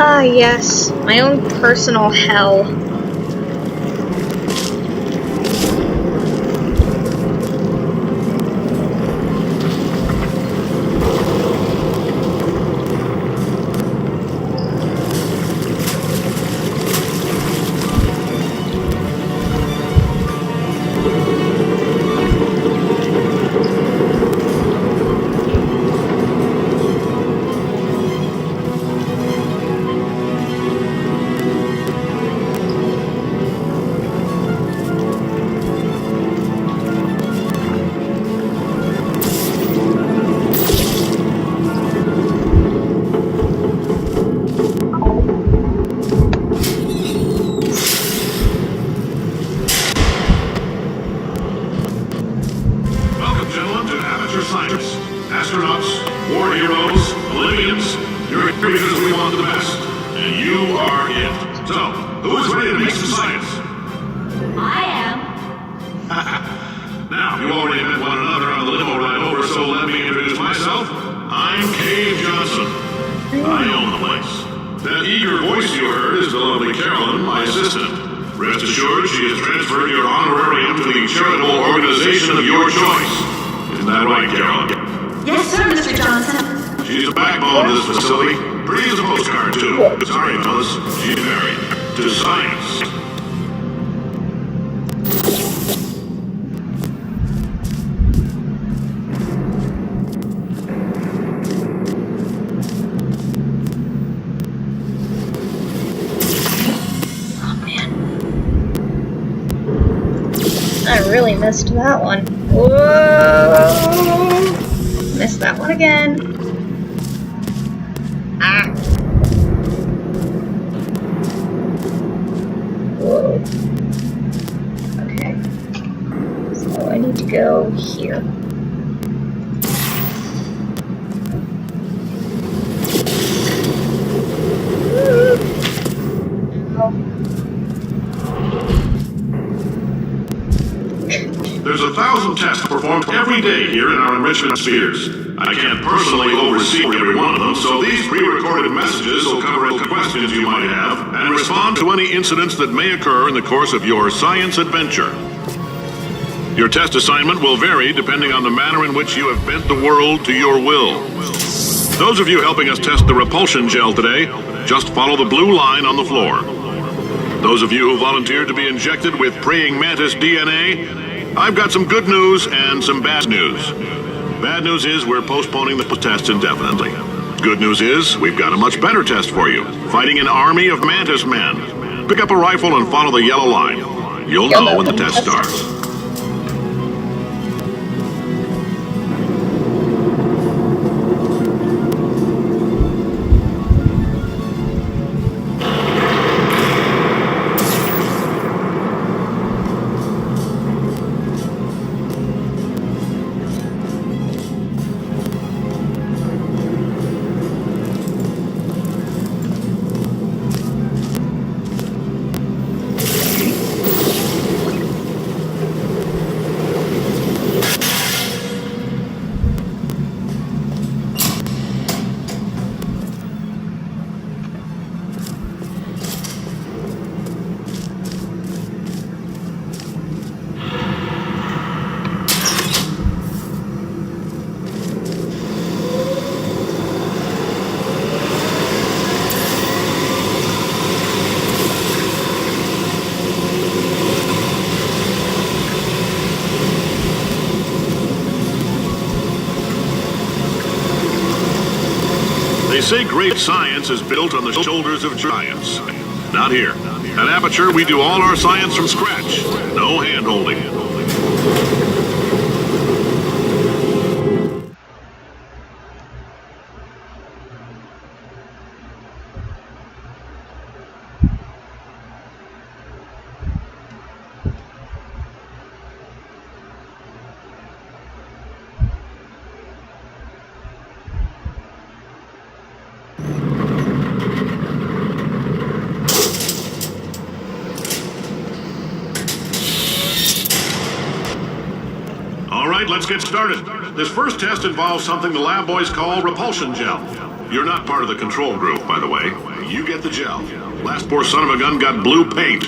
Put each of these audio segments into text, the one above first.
Ah, yes, my own personal hell. Astronauts, war heroes, Olympians, you're here because we want the best. And you are it. So, who is ready to make some science? I am. Now, you already met one another on the limo ride over, so let me introduce myself. I'm Cave Johnson. I own the place. That eager voice you heard is the lovely Carolyn, my assistant. Rest assured, she has transferred your honorarium to the charitable organization of your choice. Isn't that right, Carolyn? Yes, sir, Mr. Johnson. She's the backbone of this facility. Pretty as a postcard, too. Sorry, fellas. She's married to science. Oh, man. I really missed that one. Whoa! Missed that one again. Ah. Whoa. Okay. So I need to go here. There's 1,000 tests performed every day here in our enrichment spheres. I can't personally oversee every one of them, so these pre-recorded messages will cover any questions you might have and respond to any incidents that may occur in the course of your science adventure. Your test assignment will vary depending on the manner in which you have bent the world to your will. Those of you helping us test the repulsion gel today, just follow the blue line on the floor. Those of you who volunteered to be injected with praying mantis DNA, I've got some good news and some bad news. Bad news is we're postponing the test indefinitely. Good news is we've got a much better test for you. Fighting an army of mantis men. Pick up a rifle and follow the yellow line. You'll know when the test starts. They say great science is built on the shoulders of giants. Not here. At Aperture, we do all our science from scratch. No hand-holding. Let's get started. This first test involves something the lab boys call repulsion gel. You're not part of the control group, by the way. You get the gel. Last poor son of a gun got blue paint.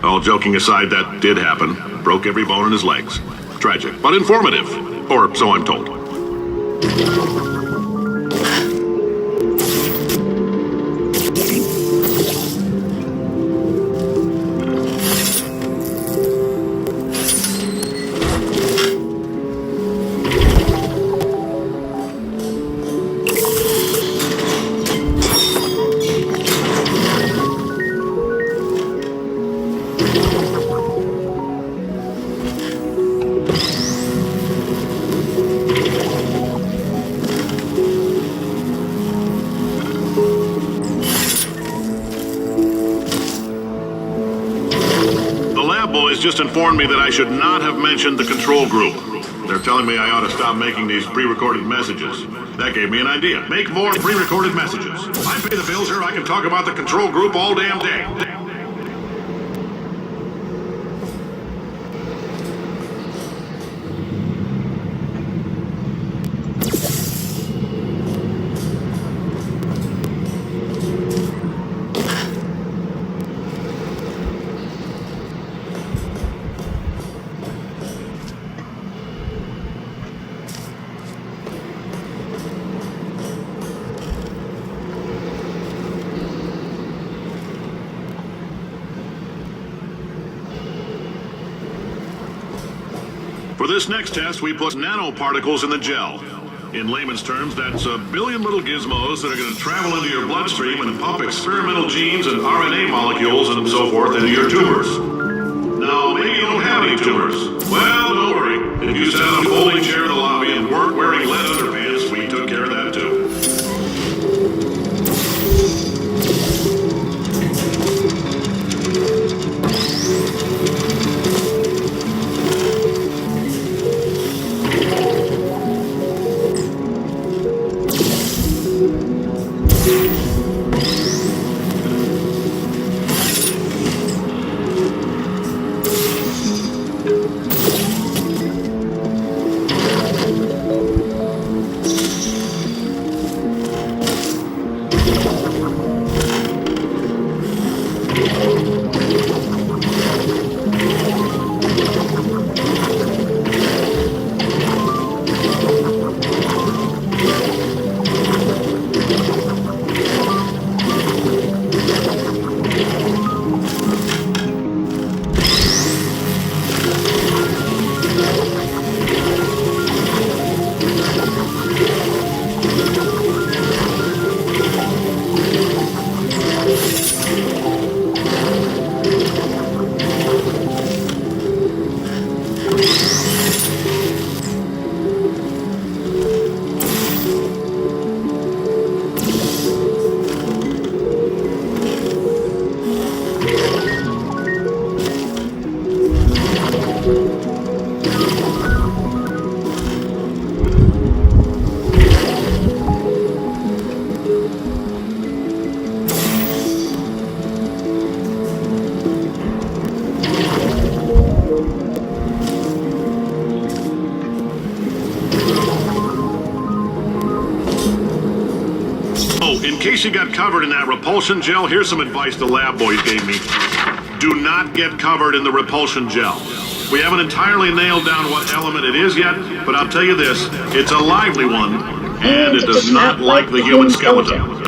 All joking aside, that did happen. Broke every bone in his legs. Tragic, but informative. Or so I'm told. Just informed me that I should not have mentioned the control group. They're telling me I ought to stop making these pre-recorded messages. That gave me an idea. Make more pre-recorded messages. I pay the bills here, I can talk about the control group all damn day. For this next test, we put nanoparticles in the gel. In layman's terms, that's a billion little gizmos that are going to travel into your bloodstream and pump experimental genes and RNA molecules and so forth into your tumors. Now, maybe you don't have any tumors. Well, don't worry. If you sat on a folding chair in the lobby and weren't wearing lead underpants, we took care of that too. In case you got covered in that repulsion gel, here's some advice the lab boys gave me. Do not get covered in the repulsion gel. We haven't entirely nailed down what element it is yet, but I'll tell you this, it's a lively one, and it does not like the human skeleton.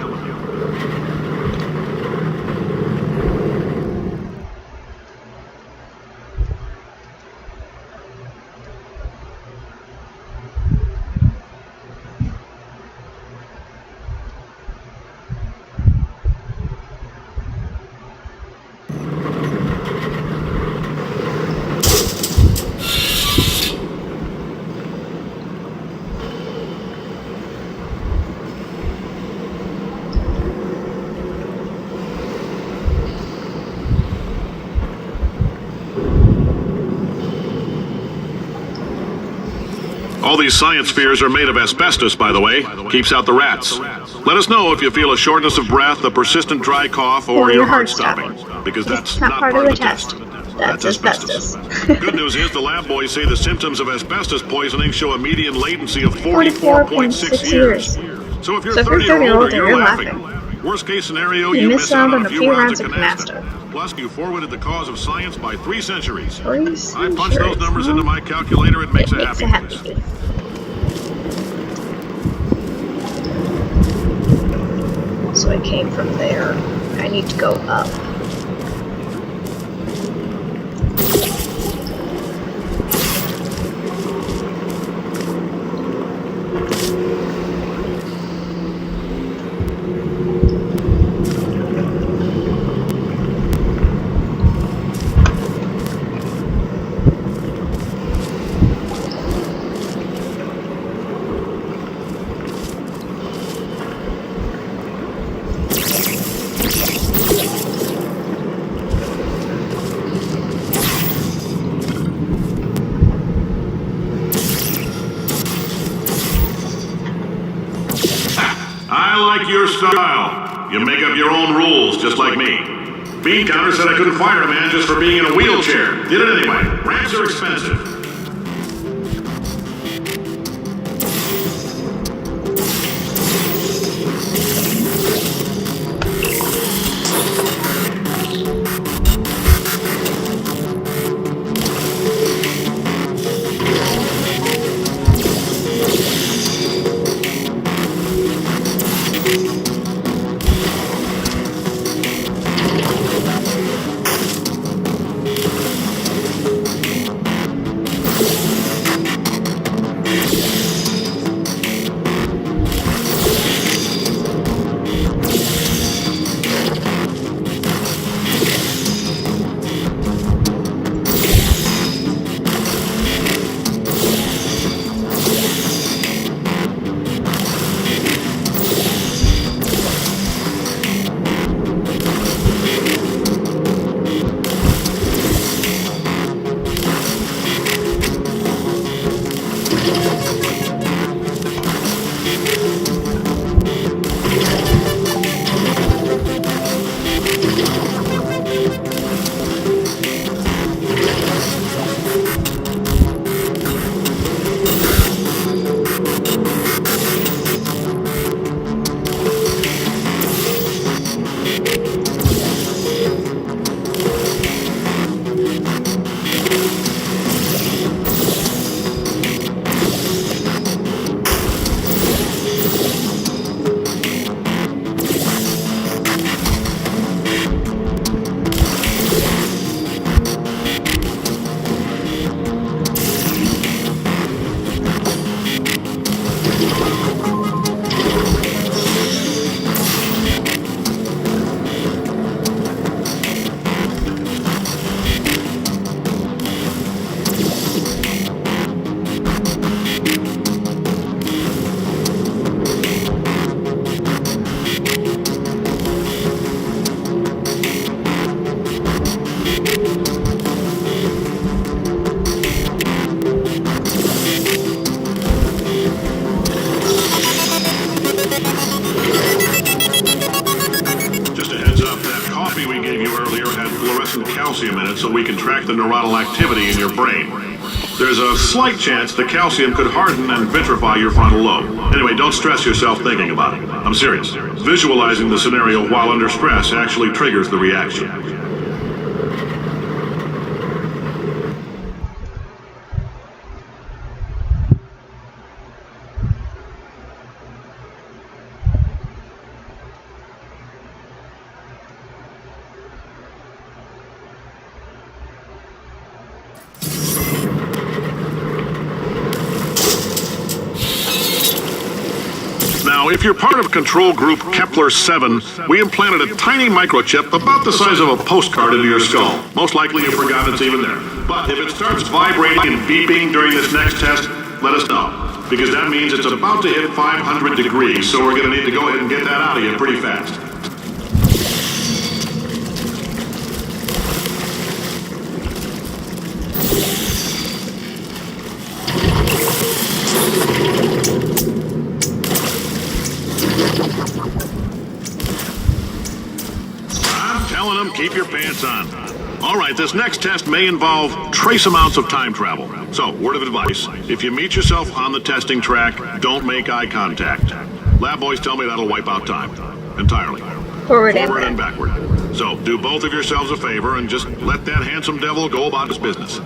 All these science spheres are made of asbestos, by the way. Keeps out the rats. Let us know if you feel a shortness of breath, a persistent dry cough, or your heart stopping. Because that's not part of the test. That's asbestos. Good news is the lab boys say the symptoms of asbestos poisoning show a median latency of 44.6 years. So if you're 30 or older, you're laughing. Worst case scenario, you miss out on a few rounds of canasta. Plus, you forwarded the cause of science by 3 centuries. I punch those numbers into my calculator, it makes a happy face. So I came from there. I need to go up. I like your style. You make up your own rules, just like me. Bean Counter said I couldn't fire a man just for being in a wheelchair. Did it anyway. Ramps are expensive. Calcium in it so we can track the neuronal activity in your brain. There's a slight chance the calcium could harden and vitrify your frontal lobe. Anyway, don't stress yourself thinking about it. I'm serious. Visualizing the scenario while under stress actually triggers the reaction. Now, if you're part of control group Kepler-7, we implanted a tiny microchip about the size of a postcard into your skull. Most likely you forgot it's even there. But if it starts vibrating and beeping during this next test, let us know. Because that means it's about to hit 500 degrees, so we're going to need to go ahead and get that out of you pretty fast. keep your pants on. All right, this next test may involve trace amounts of time travel. So, word of advice, if you meet yourself on the testing track, don't make eye contact. Lab boys tell me that'll wipe out time. Entirely. Forward And backward. So, do both of yourselves a favor and just let that handsome devil go about his business.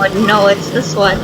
Oh no, it's this one.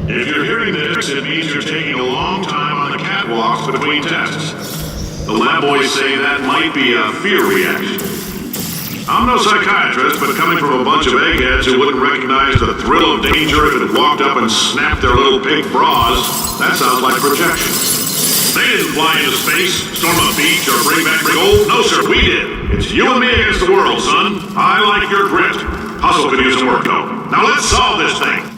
If you're hearing this, it means you're taking a long time on the catwalks between tests. The lab boys say that might be a fear reaction. I'm no psychiatrist, but coming from a bunch of eggheads who wouldn't recognize the thrill of danger if it walked up and snapped their little pink bras, that sounds like projection. They didn't fly into space, storm a beach, or bring back gold. No, sir, we did. It's you and me against the world, son. I like your grit. Hustle could use some work, though. Now let's solve this thing.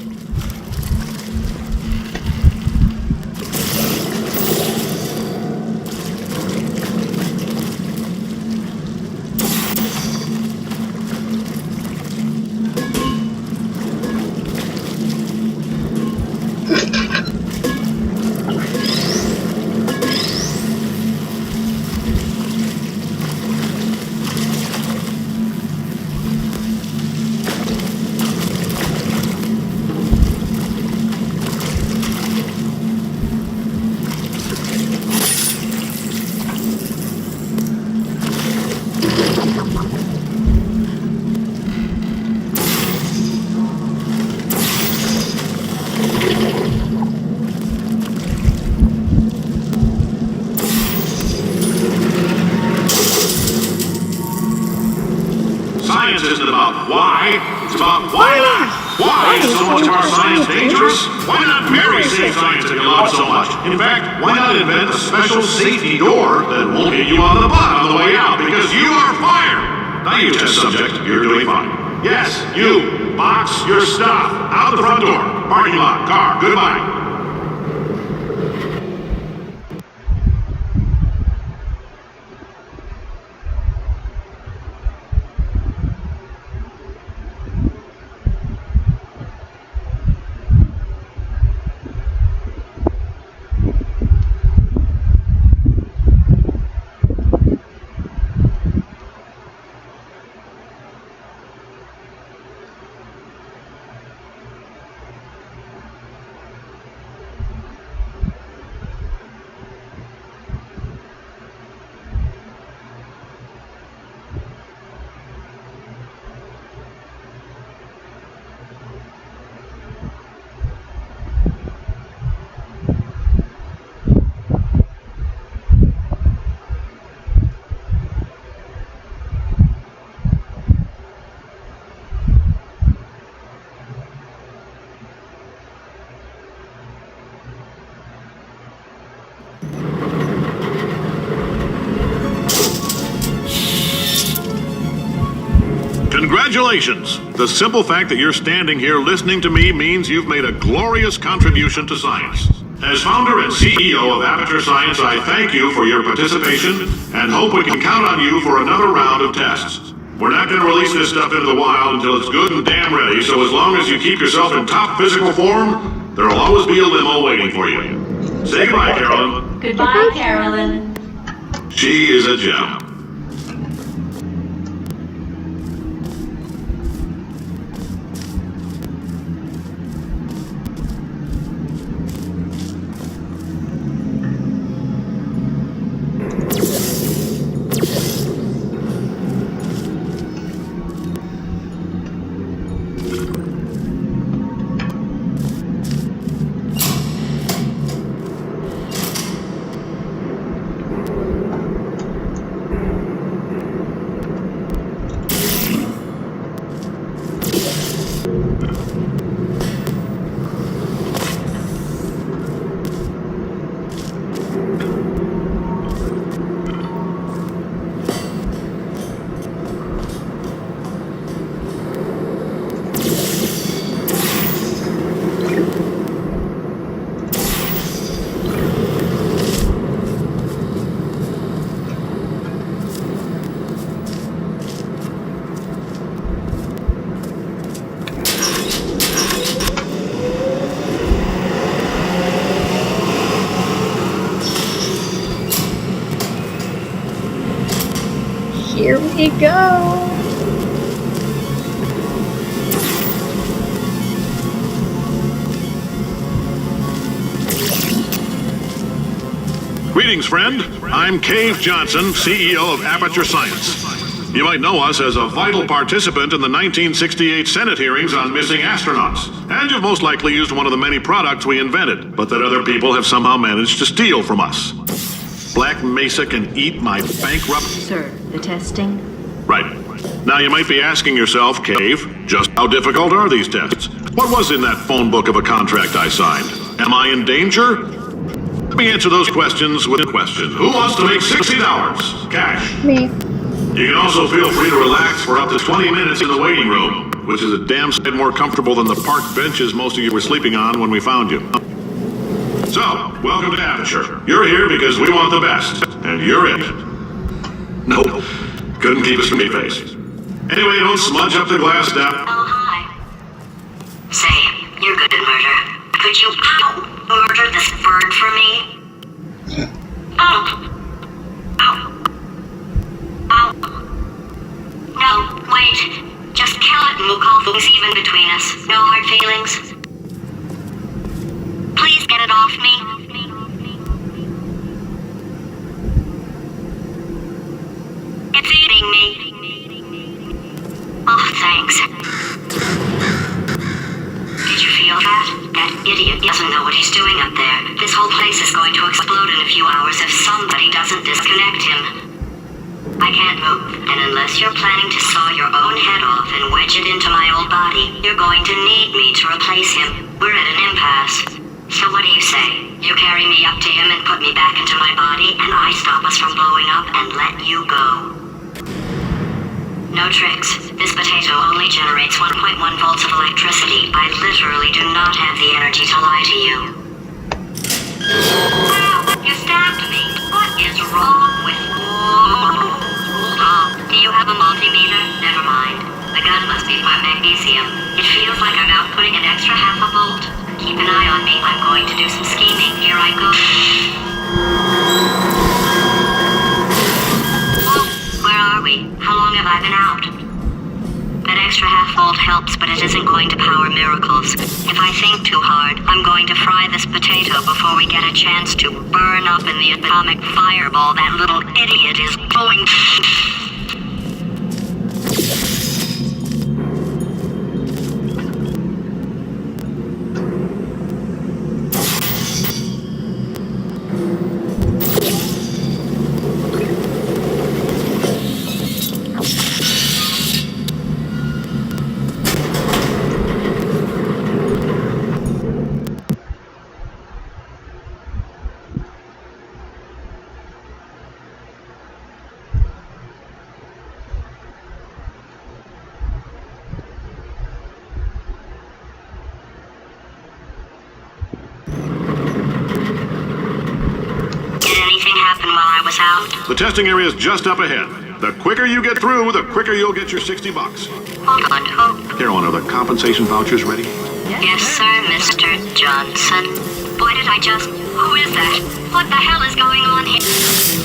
Science isn't about why, it's about why not. Why is so much of our science dangerous? Why not marry safe science that you love so much? In fact, why not invent a special safety door that won't hit you on the butt on the way out because you are fired? Now you test subject, you're doing fine. Yes, you, box your stuff, out the front door, parking lot, car, goodbye. Congratulations! The simple fact that you're standing here listening to me means you've made a glorious contribution to science. As founder and CEO of Aperture Science, I thank you for your participation and hope we can count on you for another round of tests. We're not going to release this stuff into the wild until it's good and damn ready, so as long as you keep yourself in top physical form, there'll always be a limo waiting for you. Say goodbye, Carolyn. Goodbye, Carolyn. She is a gem. Here we go. Greetings, friend. I'm Cave Johnson, CEO of Aperture Science. You might know us as a vital participant in the 1968 Senate hearings on missing astronauts. And you've most likely used one of the many products we invented, but that other people have somehow managed to steal from us. Black Mesa can eat my bankrupt... Sir, the testing? Right. Now you might be asking yourself, Cave, just how difficult are these tests? What was in that phone book of a contract I signed? Am I in danger? Let me answer those questions with a question. Who wants to make $60? Cash. Me. You can also feel free to relax for up to 20 minutes in the waiting room, which is a damn sight more comfortable than the park benches most of you were sleeping on when we found you. So, welcome to Aperture. You're here because we want the best, and you're it. Nope. Couldn't keep a straight face. Anyway, don't smudge up the glass down. Oh, hi. Say, you're good at murder. Could you murder this bird for me? Oh. Ow. Ow. No, wait. Just kill it and we'll call things even between us. No hard feelings. Please get it off me. It's eating me. Oh, thanks. Did you feel that? That idiot doesn't know what he's doing up there. This whole place is going to explode in a few hours if somebody doesn't disconnect him. I can't move, and unless you're planning to saw your own head off and wedge it into my old body, you're going to need me to replace him. We're at an impasse. So what do you say? You carry me up to him and put me back into my body, and I stop us from blowing up and let you go. No tricks. This potato only generates 1.1 volts of electricity. I literally do not have the energy to lie to you. Ow! You stabbed me! What is wrong with you? Oh, do you have a multimeter? Never mind. The gun must be part magnesium. It feels like I'm outputting an extra half a volt. Keep an eye on me. I'm going to do some scheming. Here I go. Where are we? How long have I been out? That extra half volt helps, but it isn't going to power miracles. If I think too hard, I'm going to fry this potato before we get a chance to burn up in the atomic fireball that little idiot is going to... while I was out? The testing area is just up ahead. The quicker you get through, the quicker you'll get your $60. Hold on, hope. Carolyn, are the compensation vouchers ready? Yes, sir, Mr. Johnson. Boy, did I just... Who is that? What the hell is going on here?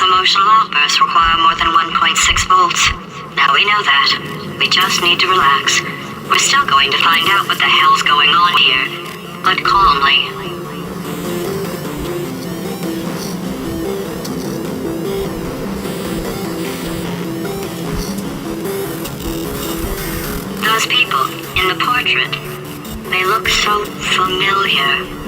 Emotional outbursts require more than 1.6 volts. Now we know that. We just need to relax. We're still going to find out what the hell's going on here, but calmly. Those people in the portrait, they look so familiar.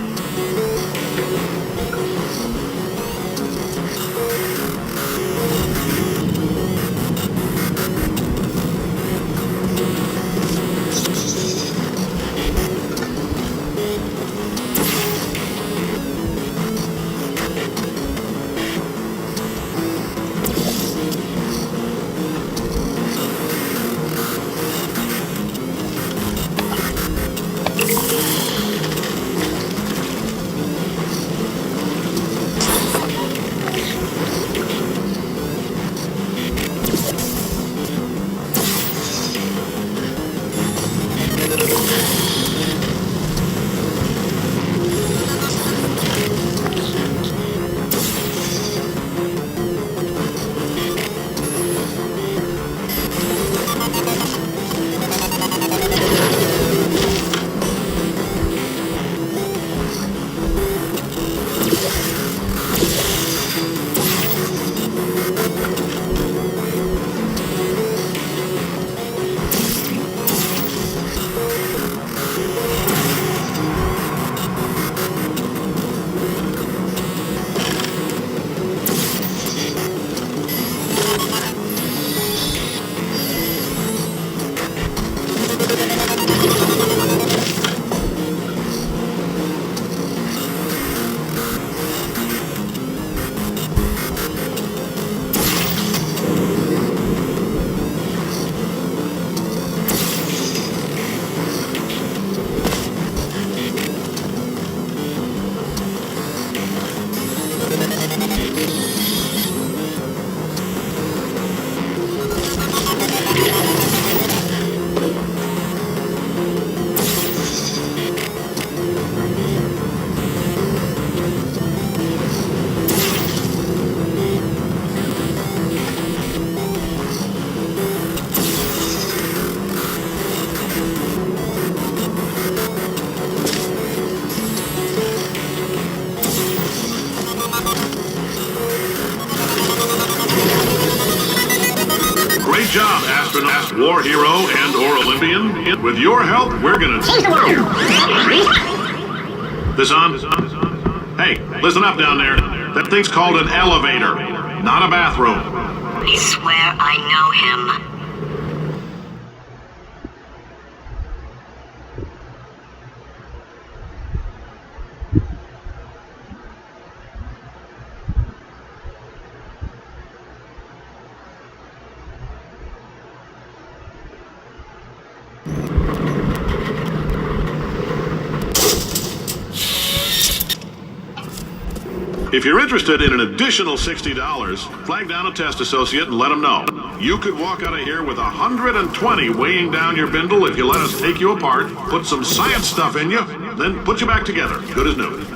job, astronaut, war hero, and/or Olympian. With your help, we're gonna change the world. This on? Hey, listen up down there. That thing's called an elevator, not a bathroom. I swear I know him. If you're interested in an additional $60, flag down a test associate and let them know. You could walk out of here with 120 weighing down your bindle if you let us take you apart, put some science stuff in you, then put you back together. Good as new.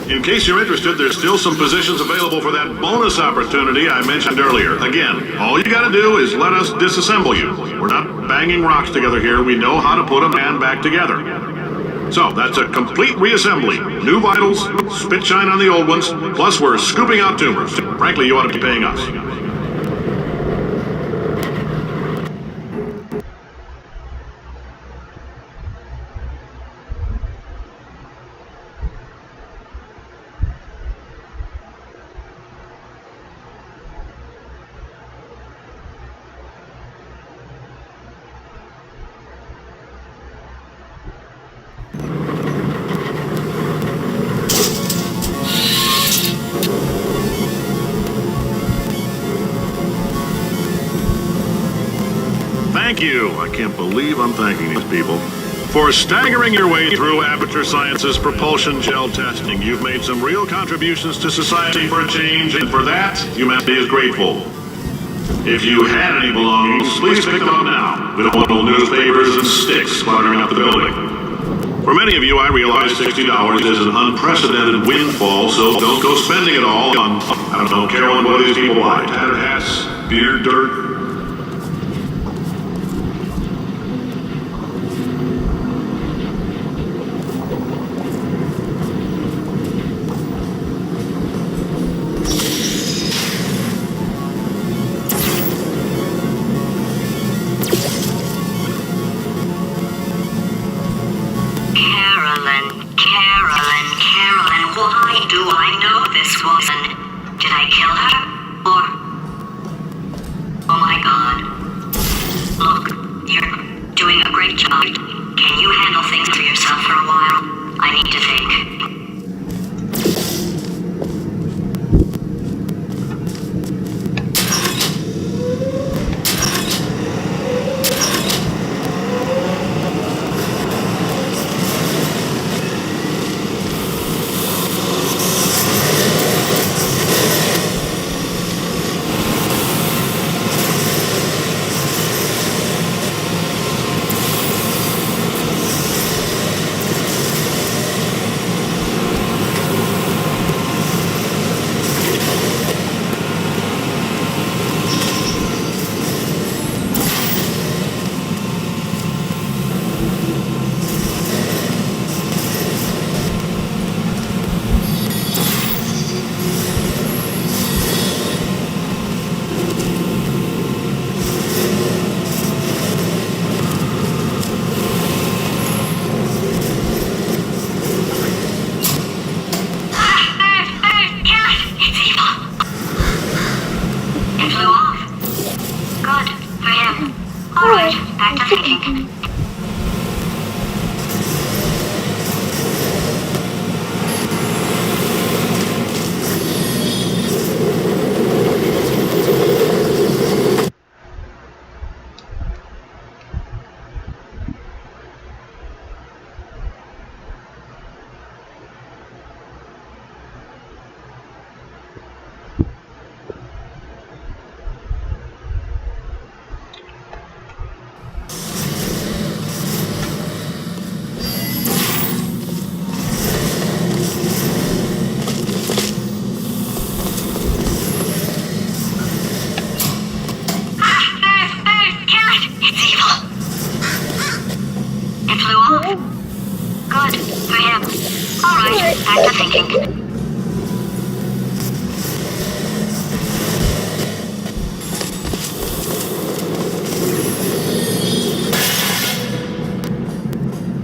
In case you're interested, there's still some positions available for that bonus opportunity I mentioned earlier. Again, all you gotta do is let us disassemble you. We're not banging rocks together here. We know how to put them and back together. So, that's a complete reassembly. New vitals, spit shine on the old ones, plus we're scooping out tumors. Frankly, you ought to be paying us. Thank you. I can't believe I'm thanking these people. For staggering your way through Aperture Science's propulsion gel testing, you've made some real contributions to society for a change, and for that, humanity is grateful. If you had any belongings, please pick them up now. We don't want old newspapers and sticks cluttering up the building. For many of you, I realize $60 is an unprecedented windfall, so don't go spending it all on, I don't know, Carolyn, what do these people buy? Tattered hats, beer, dirt. I kill her? Or... Oh my god. Look, you're doing a great job. Can you handle things for yourself for a while? I need to think.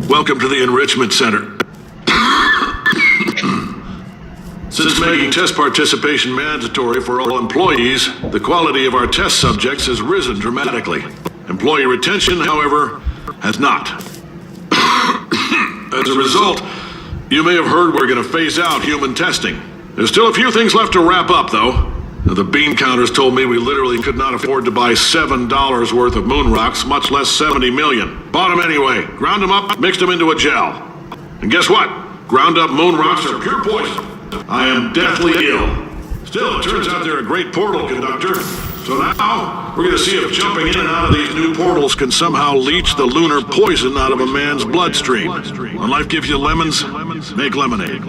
Welcome to the Enrichment Center. Since making test participation mandatory for all employees, the quality of our test subjects has risen dramatically. Employee retention, however, has not. As a result, you may have heard we're going to phase out human testing. There's still a few things left to wrap up, though. The bean counters told me we literally could not afford to buy $7 worth of moon rocks, much less 70 million. Bought them anyway, ground them up, mixed them into a gel. And guess what? Ground up moon rocks are pure poison. I am deathly ill. Still, it turns out they're a great portal conductor. So now, we're going to see if jumping in and out of these new portals can somehow leach the lunar poison out of a man's bloodstream. When life gives you lemons, make lemonade.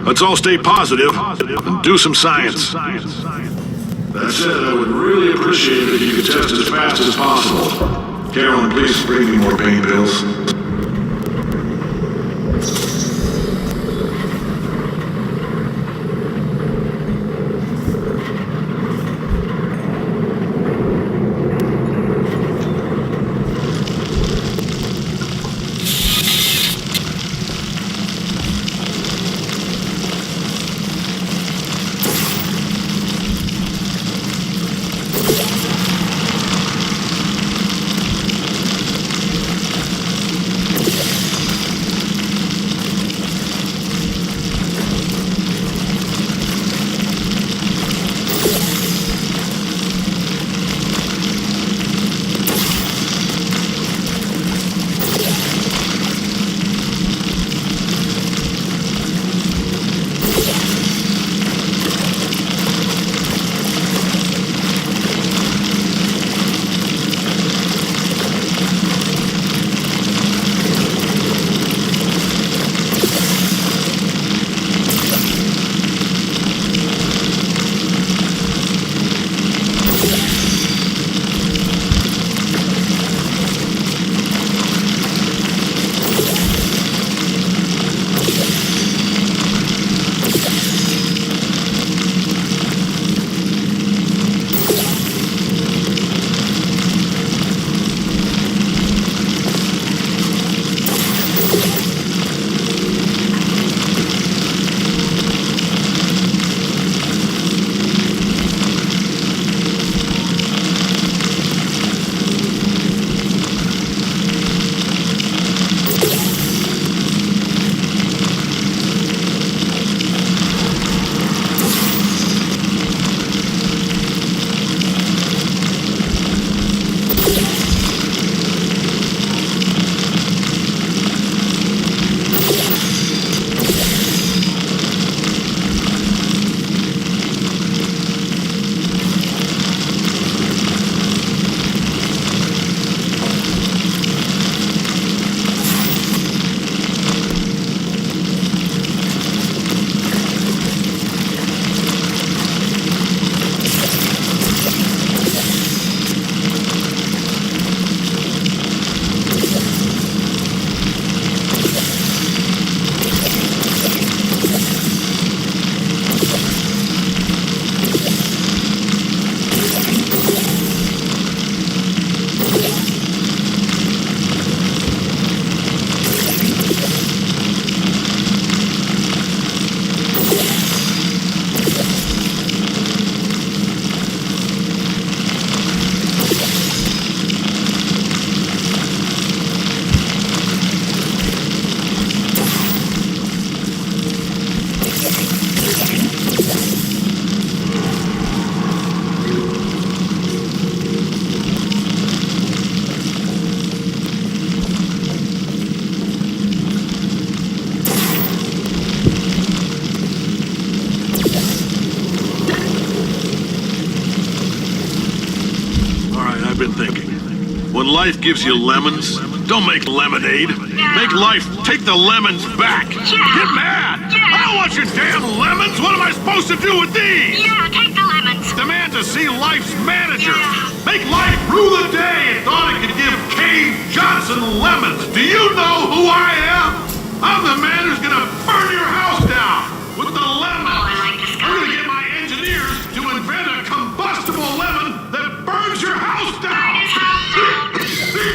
Let's all stay positive and do some science. That said, I would really appreciate it if you could test as fast as possible. Carolyn, please bring me more pain pills. been thinking. When life gives you lemons, don't make lemonade. Make life take the lemons back. Get mad! I don't want your damn lemons! What am I supposed to do with these? Yeah, take the lemons. Demand to see life's manager. Make life rue the day and thought it could give Cave Johnson lemons. Do you know who I am? I'm the man who's gonna burn your house down with the lemon. Oh, I like this guy. I'm gonna get my engineers to invent a combustible lemon that burns your house down. Burn his house down.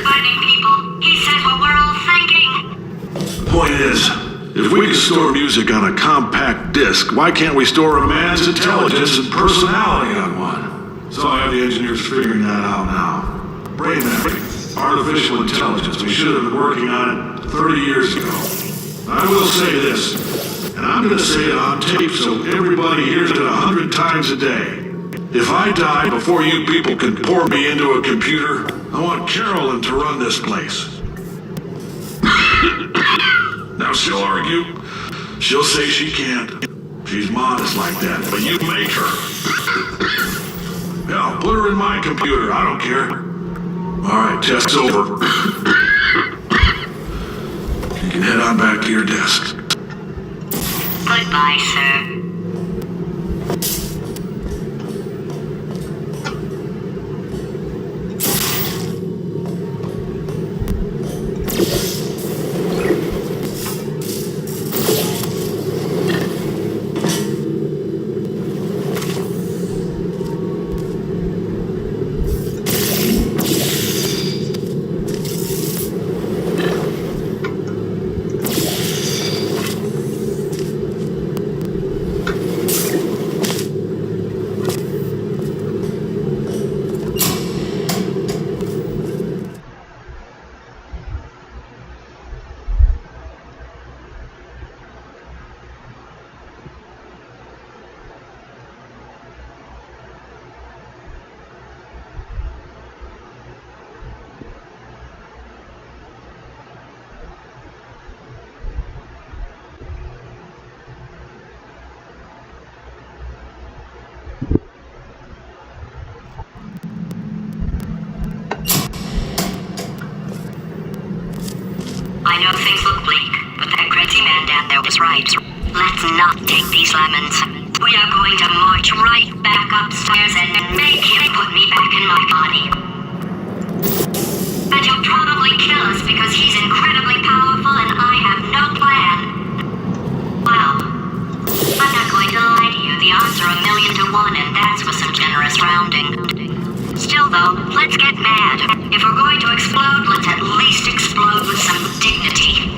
Fighting people. He said what we're all thinking. Point is, if we can store music on a compact disc, why can't we store a man's intelligence and personality on one? So I have the engineers figuring that out now. Brain memory, artificial intelligence. We should have been working on it 30 years ago. I will say this, and I'm going to say it on tape so everybody hears it 100 times a day. If I die before you people can pour me into a computer, I want Carolyn to run this place. Now she'll argue. She'll say she can't. She's modest like that, but you make her. Yeah, put her in my computer. I don't care. All right, test's over. You can head on back to your desk. Goodbye, sir. I know things look bleak, but that crazy man down there was right. Let's not take these lemons. We are going to march right back upstairs and make him put me back in my body. And he'll probably kill us because he's incredibly powerful and I have no plan. Well, I'm not going to lie to you. The odds are 1,000,000 to 1, and that's with some generous rounding. Still though, let's get mad. If we're going to explode, let's at least explode with some dignity.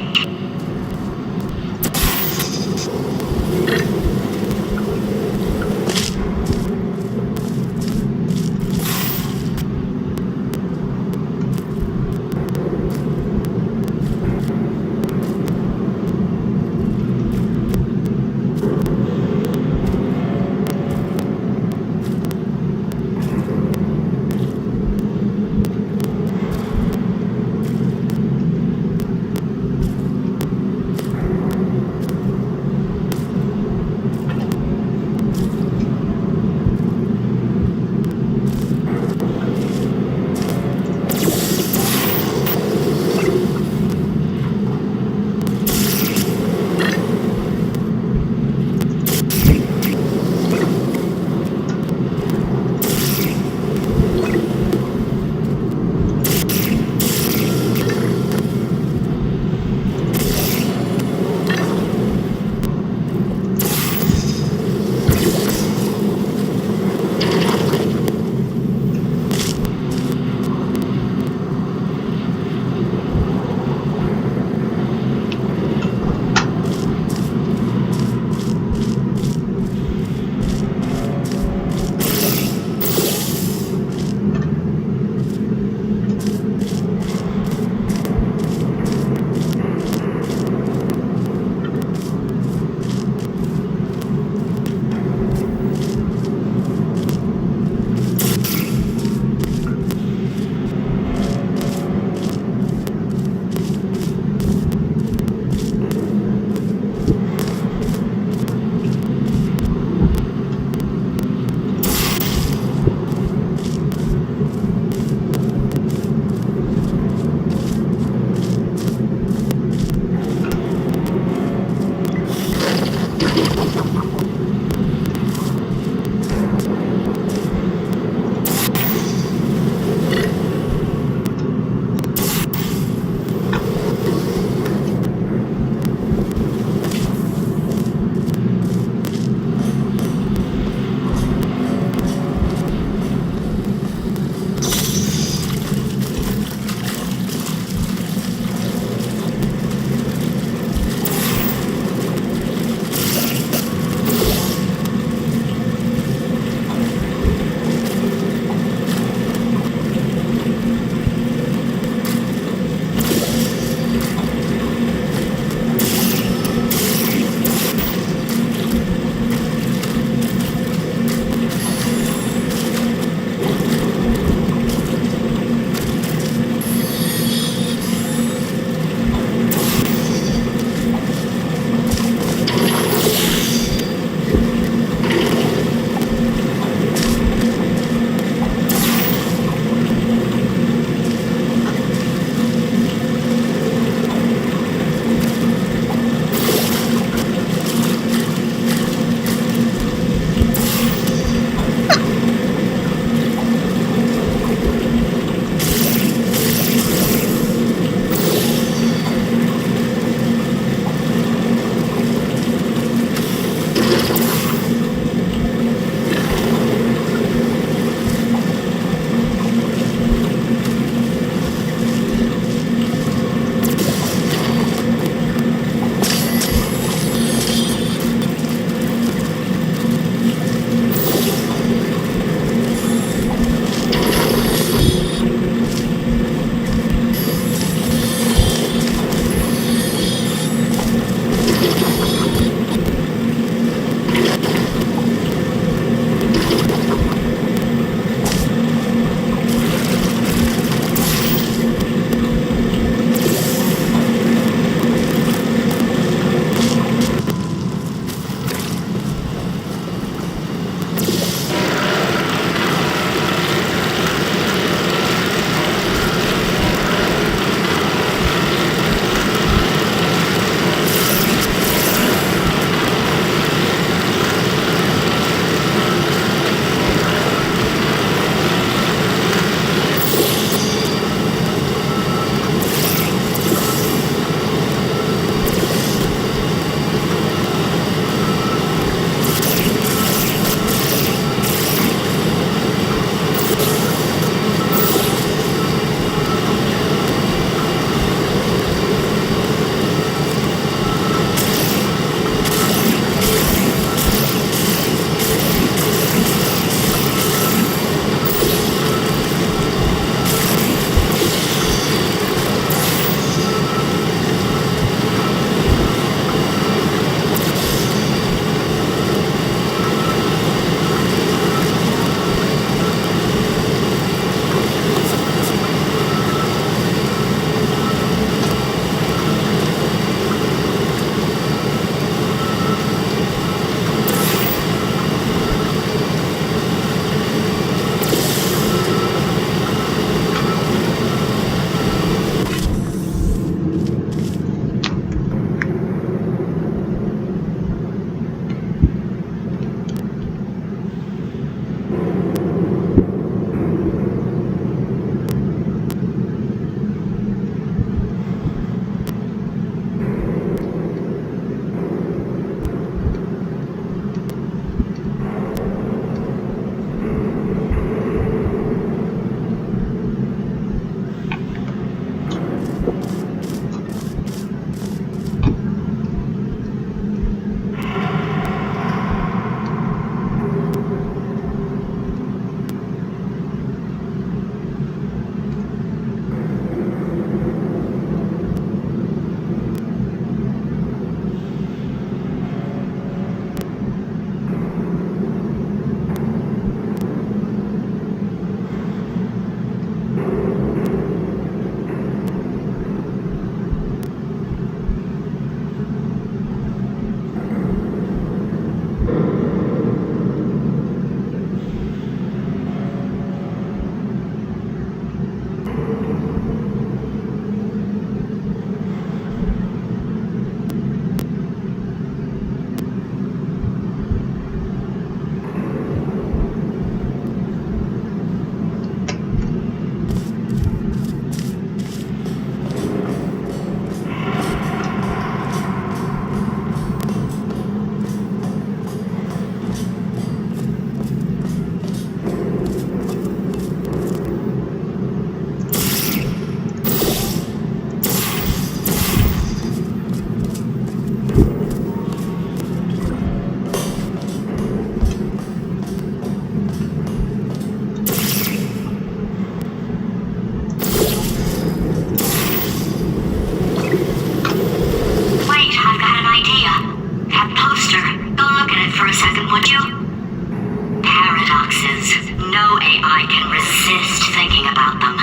I can resist thinking about them.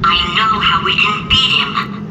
I know how we can beat him.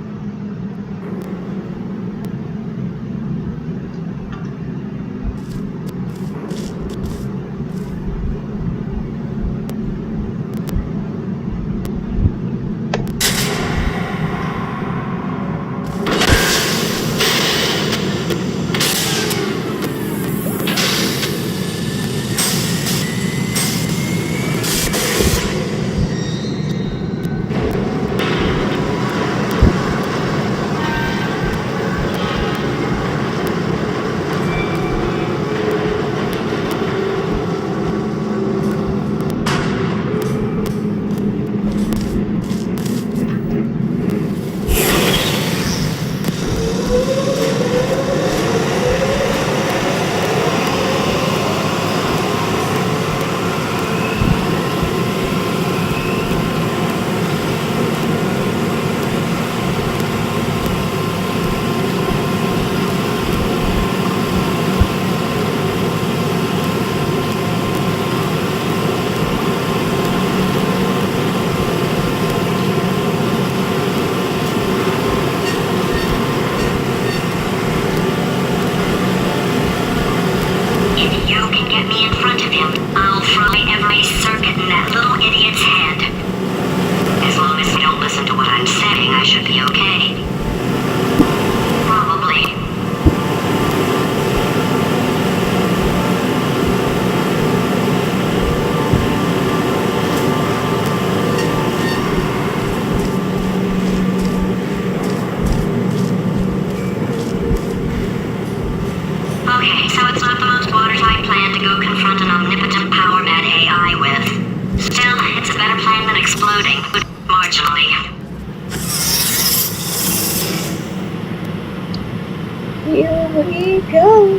Here we go.